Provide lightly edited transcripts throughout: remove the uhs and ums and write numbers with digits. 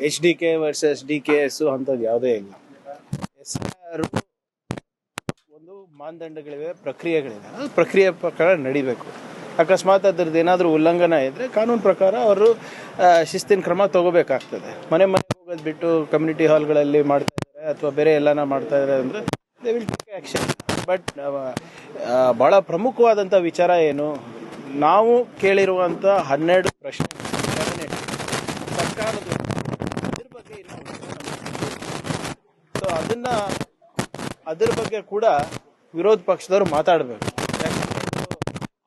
HDK versus DKS ಅಂಥದ್ದು ಯಾವುದೇ ಇಲ್ಲ. SIR ಒಂದು ಮಾನದಂಡಗಳಿವೆ, ಪ್ರಕ್ರಿಯೆಗಳಿವೆ. ಅದು ಪ್ರಕ್ರಿಯೆ ಪ್ರಕಾರ ನಡಿಬೇಕು. ಅಕಸ್ಮಾತ್ ಅದ್ರದ್ದು ಏನಾದರೂ ಉಲ್ಲಂಘನೆ ಇದ್ದರೆ ಕಾನೂನು ಪ್ರಕಾರ ಅವರು ಶಿಸ್ತಿನ ಕ್ರಮ ತಗೋಬೇಕಾಗ್ತದೆ. ಮನೆಗೆ ಹೋಗೋದು ಬಿಟ್ಟು ಕಮ್ಯುನಿಟಿ ಹಾಲ್ಗಳಲ್ಲಿ ಮಾಡ್ತಾ ಇದ್ದಾರೆ ಅಥವಾ ಬೇರೆ ಎಲ್ಲನ ಮಾಡ್ತಾ ಇದ್ದಾರೆ ಅಂದರೆ they will take action. But ಭಾಳ ಪ್ರಮುಖವಾದಂಥ ವಿಚಾರ ಏನು, ನಾವು ಕೇಳಿರುವಂಥ 12 ಪ್ರಶ್ನೆ ಸರ್ಕಾರದ ಅದ್ರ ಬಗ್ಗೆ ಸೊ ಅದ್ರ ಬಗ್ಗೆ ಕೂಡ ವಿರೋಧ ಪಕ್ಷದವರು ಮಾತಾಡಬೇಕು.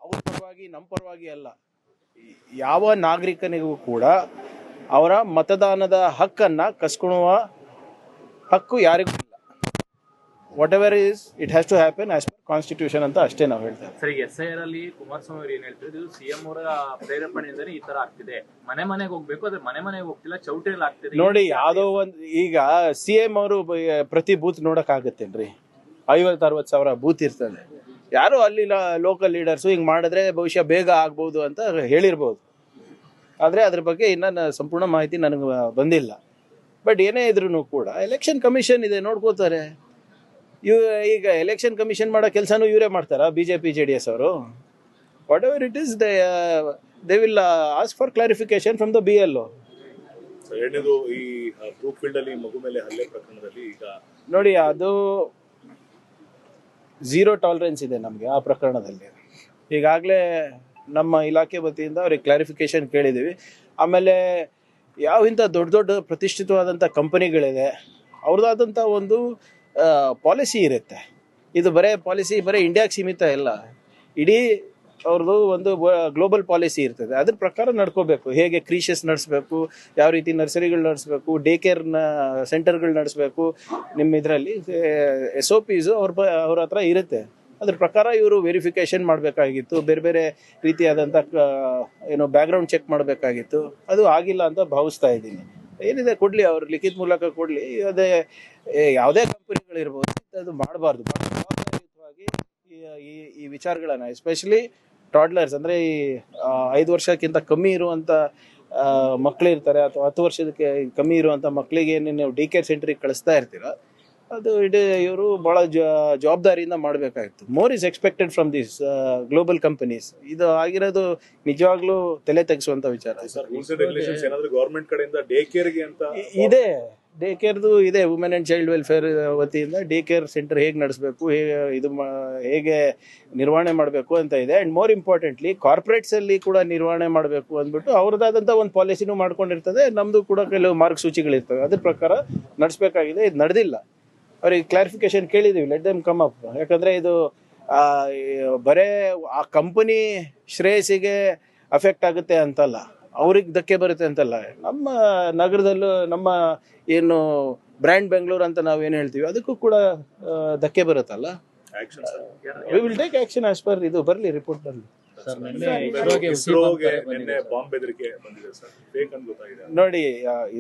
ಅವ್ರ ಪರವಾಗಿ ನಮ್ಮ ಪರವಾಗಿ ಅಲ್ಲ. ಯಾವ ನಾಗರಿಕನಿಗೂ ಕೂಡ ಅವರ ಮತದಾನದ ಹಕ್ಕನ್ನು ಕಸ್ಕೊಳ್ಳುವ ಹಕ್ಕು ಯಾರಿಗೂ ಇಲ್ಲ. Whatever is it has to happen as per constitution ಅಂತ ಅಷ್ಟೇ ನಾವು ಹೇಳ್ತೇವೆ. ಸರಿ, SIR ಅಲ್ಲಿ ಕುಮಾರಸ್ವಾಮಿ ಅವರು ಏನ್ ಹೇಳ್ತಾರೆ, ಇದು CM ಅವರ ಪ್ರೇರೇಪಣೆಯಿಂದನೇ ಈ ತರ ಆಗ್ತಿದೆ. ಮನೆಗೆ ಹೋಗ್ಬೇಕು, ಅದ್ರ ಮನೆಗೆ ಹೋಗ್ತಿಲ್ಲ, ಚೌಟ್ರಿಯಲ್ಲಿ ಆಗ್ತಿದೆ. ನೋಡಿ, ಯಾವುದೋ ಒಂದು ಈಗ CM ಅವರು ಪ್ರತಿ ಬೂತ್ ನೋಡಕ್ ಆಗುತ್ತೇನ್ರಿ? 50-60 ಸಾವಿರ ಬೂತ್ ಇರ್ತದೆ. ಯಾರು ಅಲ್ಲಿ ಲೋಕಲ್ ಲೀಡರ್ಸು ಹಿಂಗೆ ಮಾಡಿದ್ರೆ ಬಹುಶಃ ಬೇಗ ಆಗ್ಬೋದು ಅಂತ ಹೇಳಿರ್ಬೋದು. ಆದರೆ ಅದ್ರ ಬಗ್ಗೆ ಇನ್ನೂ ಸಂಪೂರ್ಣ ಮಾಹಿತಿ ನನಗೆ ಬಂದಿಲ್ಲ. ಬಟ್ ಏನೇ ಇದ್ರೂ ಕೂಡ ಎಲೆಕ್ಷನ್ ಕಮಿಷನ್ ಇದೆ, ನೋಡ್ಕೋತಾರೆ. ಈಗ ಎಲೆಕ್ಷನ್ ಕಮಿಷನ್ ಮಾಡೋ ಕೆಲಸನೂ ಇವರೇ ಮಾಡ್ತಾರಾ BJP JDS ಅವರು? What ever it is they will ask for clarification from the BLO. ಎರಡನೇದು ಈ ಬ್ರೂಕ್ ಫೀಲ್ಡ್ ಅಲ್ಲಿ ಮಗು ಮೇಲೆ ಹಲ್ಲೆ ಪ್ರಕರಣದಲ್ಲಿ ಈಗ ನೋಡಿ, ಅದು ಝೀರೋ ಟಾಲರೆನ್ಸ್ ಇದೆ ನಮಗೆ ಆ ಪ್ರಕರಣದಲ್ಲಿ. ಈಗಾಗಲೇ ನಮ್ಮ ಇಲಾಖೆ ವತಿಯಿಂದ ಅವ್ರಿಗೆ ಕ್ಲಾರಿಫಿಕೇಶನ್ ಕೇಳಿದ್ದೀವಿ. ಆಮೇಲೆ ಯಾವ ಇಂಥ ದೊಡ್ಡ ಪ್ರತಿಷ್ಠಿತವಾದಂಥ ಕಂಪನಿಗಳಿದೆ, ಅವ್ರದ್ದಾದಂಥ ಒಂದು ಪಾಲಿಸಿ ಇರುತ್ತೆ. ಇದು ಬರೀ ಇಂಡಿಯಾಗೆ ಸೀಮಿತ ಇಲ್ಲ, ಇಡೀ ಅವ್ರದ್ದು ಒಂದು ಗ್ಲೋಬಲ್ ಪಾಲಿಸಿ ಇರ್ತದೆ. ಅದ್ರ ಪ್ರಕಾರ ನಡ್ಕೋಬೇಕು. ಹೇಗೆ ಕ್ರೀಶಸ್ ನಡೆಸಬೇಕು, ಯಾವ ರೀತಿ ನರ್ಸರಿಗಳು ನಡೆಸಬೇಕು, ಡೇ ಕೇರ್ನ ಸೆಂಟರ್ಗಳು ನಡೆಸಬೇಕು, ನಿಮ್ಮ ಇದರಲ್ಲಿ SOPs ಅವ್ರ ಹತ್ರ ಇರುತ್ತೆ. ಅದ್ರ ಪ್ರಕಾರ ಇವರು ವೆರಿಫಿಕೇಶನ್ ಮಾಡಬೇಕಾಗಿತ್ತು, ಬೇರೆ ರೀತಿಯಾದಂಥ ಬ್ಯಾಕ್ಗ್ರೌಂಡ್ ಚೆಕ್ ಮಾಡಬೇಕಾಗಿತ್ತು. ಅದು ಆಗಿಲ್ಲ ಅಂತ ಭಾವಿಸ್ತಾ ಇದ್ದೀನಿ. ಏನಿದೆ ಕೊಡಲಿ, ಅವ್ರು ಲಿಖಿತ ಮೂಲಕ ಕೊಡಲಿ. ಅದೇ ಯಾವುದೇ ಕಂಪನಿಗಳಿರ್ಬೋದು, ಅದು ಮಾಡಬಾರ್ದು. ಜವಾಬ್ದಾರಿಯುತವಾಗಿ ಈ ವಿಚಾರಗಳನ್ನು, ಎಸ್ಪೆಷಲಿ ಟಾಡ್ಲರ್ಸ್ ಅಂದರೆ ಈ 5 ವರ್ಷಕ್ಕಿಂತ ಕಮ್ಮಿ ಇರುವಂಥ ಮಕ್ಕಳಿರ್ತಾರೆ, ಅಥವಾ 10 ವರ್ಷದಕ್ಕೆ ಕಮ್ಮಿ ಇರುವಂಥ ಮಕ್ಕಳಿಗೆ ನೀವು DK ಸೆಂಟ್ರಿಗೆ ಕಳಿಸ್ತಾ ಇರ್ತೀರ, ಅದು ಇವರು ಭಾಳ ಜವಾಬ್ದಾರಿಯಿಂದ ಮಾಡಬೇಕಾಗಿತ್ತು. More is expected from this global companies. ಇದು ಆಗಿರೋದು ನಿಜವಾಗ್ಲೂ ತಲೆ ತೆಗೆಸುವಂಥ ವಿಚಾರ. ಗವರ್ಮೆಂಟ್ ಕಡೆಯಿಂದ ಡೇ ಕೇರ್ಗೆ ಅಂತ ಇದೆ, ಡೇ ಕೇರ್ದು ಇದೆ. ವುಮೆನ್ ಆ್ಯಂಡ್ ಚೈಲ್ಡ್ ವೆಲ್ಫೇರ್ ವತಿಯಿಂದ ಡೇ ಕೇರ್ ಸೆಂಟರ್ ಹೇಗೆ ನಡೆಸಬೇಕು, ಹೇಗೆ ನಿರ್ವಹಣೆ ಮಾಡಬೇಕು ಅಂತ ಇದೆ. ಆ್ಯಂಡ್ ಮೋರ್ ಇಂಪಾರ್ಟೆಂಟ್ಲಿ ಕಾರ್ಪೊರೇಟ್ಸಲ್ಲಿ ಕೂಡ ನಿರ್ವಹಣೆ ಮಾಡಬೇಕು ಅಂದ್ಬಿಟ್ಟು ಅವ್ರದ್ದಾದಂಥ ಒಂದು ಪಾಲಿಸಿನೂ ಮಾಡ್ಕೊಂಡಿರ್ತದೆ. ನಮ್ಮದು ಕೂಡ ಕೆಲವು ಮಾರ್ಗಸೂಚಿಗಳಿರ್ತವೆ, ಅದ್ರ ಪ್ರಕಾರ ನಡೆಸಬೇಕಾಗಿದೆ. ಇದು ನಡೆದಿಲ್ಲ. ಅವ್ರಿಗೆ ಕ್ಲಾರಿಫಿಕೇಶನ್ ಕೇಳಿದ್ದೀವಿ, ಲೆಟ್ ದೆಮ್ ಕಮ್ ಅಪ್. ಯಾಕಂದರೆ ಇದು ಬರೇ ಆ ಕಂಪನಿ ಶ್ರೇಯಸ್ಸಿಗೆ ಅಫೆಕ್ಟ್ ಆಗುತ್ತೆ ಅಂತಲ್ಲ, ಅವ್ರಿಗೆ ಧಕ್ಕೆ ಬರುತ್ತೆ ಅಂತಲ್ಲ. ನಮ್ಮ ನಗರದಲ್ಲೂ ನಮ್ಮ ಏನು ಬ್ರ್ಯಾಂಡ್ ಬೆಂಗಳೂರು ಅಂತ ನಾವೇನು ಹೇಳ್ತೀವಿ, ಅದಕ್ಕೂ ಕೂಡ ಧಕ್ಕೆ ಬರುತ್ತಲ್ಲ. We will take action as per ಇದು ಬರಲಿ ರಿಪೋರ್ಟ್ನಲ್ಲಿ. ನೋಡಿ,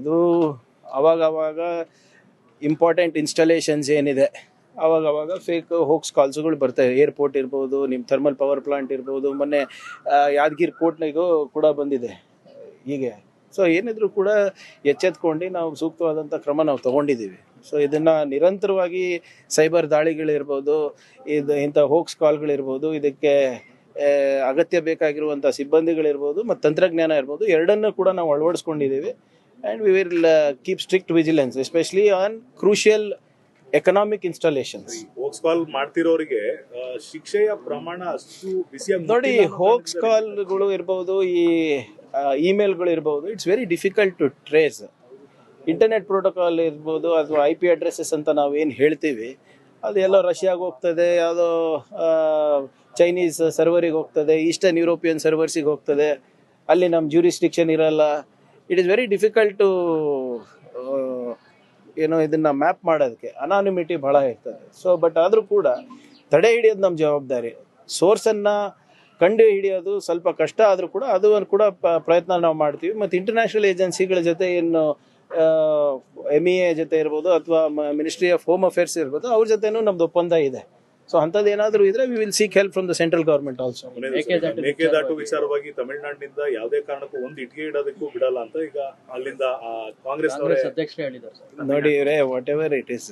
ಇದು ಅವಾಗ ಇಂಪಾರ್ಟೆಂಟ್ ಇನ್ಸ್ಟಾಲೇಷನ್ಸ್ ಏನಿದೆ ಅವಾಗ ಫೇಕ್ ಹೋಕ್ಸ್ ಕಾಲ್ಸ್ಗಳು ಬರ್ತವೆ. ಏರ್ಪೋರ್ಟ್ ಇರ್ಬೋದು, ನಿಮ್ಮ ಥರ್ಮಲ್ ಪವರ್ ಪ್ಲಾಂಟ್ ಇರ್ಬೋದು, ಮೊನ್ನೆ ಯಾದಗಿರಿ ಕೋರ್ಟ್ನಾಗೂ ಕೂಡ ಬಂದಿದೆ ಹೀಗೆ. ಸೊ ಏನಿದ್ರು ಕೂಡ ಎಚ್ಚೆತ್ಕೊಂಡು ನಾವು ಸೂಕ್ತವಾದಂಥ ಕ್ರಮ ನಾವು ತೊಗೊಂಡಿದ್ದೀವಿ. ಸೊ ಇದನ್ನು ನಿರಂತರವಾಗಿ ಸೈಬರ್ ದಾಳಿಗಳಿರ್ಬೋದು, ಇಂಥ ಹೋಕ್ಸ್ ಕಾಲ್ಗಳಿರ್ಬೋದು, ಇದಕ್ಕೆ ಅಗತ್ಯ ಬೇಕಾಗಿರುವಂಥ ಸಿಬ್ಬಂದಿಗಳಿರ್ಬೋದು ಮತ್ತು ತಂತ್ರಜ್ಞಾನ ಇರ್ಬೋದು, ಎರಡನ್ನೂ ಕೂಡ ನಾವು ಅಳವಡಿಸ್ಕೊಂಡಿದ್ದೀವಿ. And we will keep strict vigilance especially on crucial economic installations. Hoax call ಮಾಡ್ತಿರೋರಿಗೆ ಶಿಕ್ಷೆಯ ಪ್ರಮಾಣ ಅಷ್ಟು ಬಿಸಿ. ನೋಡಿ, ಹೋಕ್ಸ್ ಕಾಲ್ಗಳು ಇರ್ಬೋದು, ಈ ಇಮೇಲ್ಗಳು ಇರ್ಬೋದು, it's very difficult to trace. Internet protocol ಇರ್ಬೋದು ಅಥವಾ IP ಅಡ್ರೆಸಸ್ ಅಂತ ನಾವು ಏನು ಹೇಳ್ತೀವಿ, ಅದು ಎಲ್ಲೋ ರಷ್ಯಾಗೆ ಹೋಗ್ತದೆ, ಯಾವುದೋ ಚೈನೀಸ್ ಸರ್ವರಿಗೆ ಹೋಗ್ತದೆ, ಈಸ್ಟರ್ನ್ ಯುರೋಪಿಯನ್ ಸರ್ವರ್ಸಿಗೆ ಹೋಗ್ತದೆ, ಅಲ್ಲಿ ನಮ್ಮ ಜ್ಯೂರಿಸ್ಡಿಕ್ಷನ್ ಇರಲ್ಲ. It is very difficult to ಇದನ್ನು ಮ್ಯಾಪ್ ಮಾಡೋದಕ್ಕೆ. ಅನಾನಿಮಿಟಿ ಭಾಳ ಇರ್ತದೆ. ಸೊ ಬಟ್ ಆದರೂ ಕೂಡ ತಡೆ ಹಿಡಿಯೋದು ನಮ್ಮ ಜವಾಬ್ದಾರಿ. ಸೋರ್ಸನ್ನು ಕಂಡು ಹಿಡಿಯೋದು ಸ್ವಲ್ಪ ಕಷ್ಟ ಆದರೂ ಕೂಡ ಅದು ಕೂಡ ಪ್ರಯತ್ನ ನಾವು ಮಾಡ್ತೀವಿ. ಮತ್ತು ಇಂಟರ್ನ್ಯಾಷನಲ್ ಏಜೆನ್ಸಿಗಳ ಜೊತೆ ಏನು MEA ಜೊತೆ ಇರ್ಬೋದು ಅಥವಾ ಮಿನಿಸ್ಟ್ರಿ ಆಫ್ ಹೋಮ್ ಅಫೇರ್ಸ್ ಇರ್ಬೋದು, ಅವ್ರ ಜೊತೆನೂ ನಮ್ದು ಒಪ್ಪಂದ ಇದೆ. ಸೊ ಅಂಥದ್ದು ಏನಾದರೂ ಇದ್ರೆ we will seek help from the central government also. Mekedatu ವಿಚಾರವಾಗಿ ತಮಿಳುನಾಡಿನಿಂದ ಯಾವುದೇ ಕಾರಣಕ್ಕೂ ಒಂದು ಇಟ್ಟಿಗೆ ಇಡೋದಕ್ಕೂ ಬಿಡಲ್ಲ ಅಂತ ಈಗ ಅಲ್ಲಿಂದ ಕಾಂಗ್ರೆಸ್ ಅಧ್ಯಕ್ಷರೇ ಹೇಳಿದ್ದಾರೆ ಸರ್. ನೋಡಿ ಇವರೇ ವಾಟ್ ಎವರ್ ಇಟ್ ಇಸ್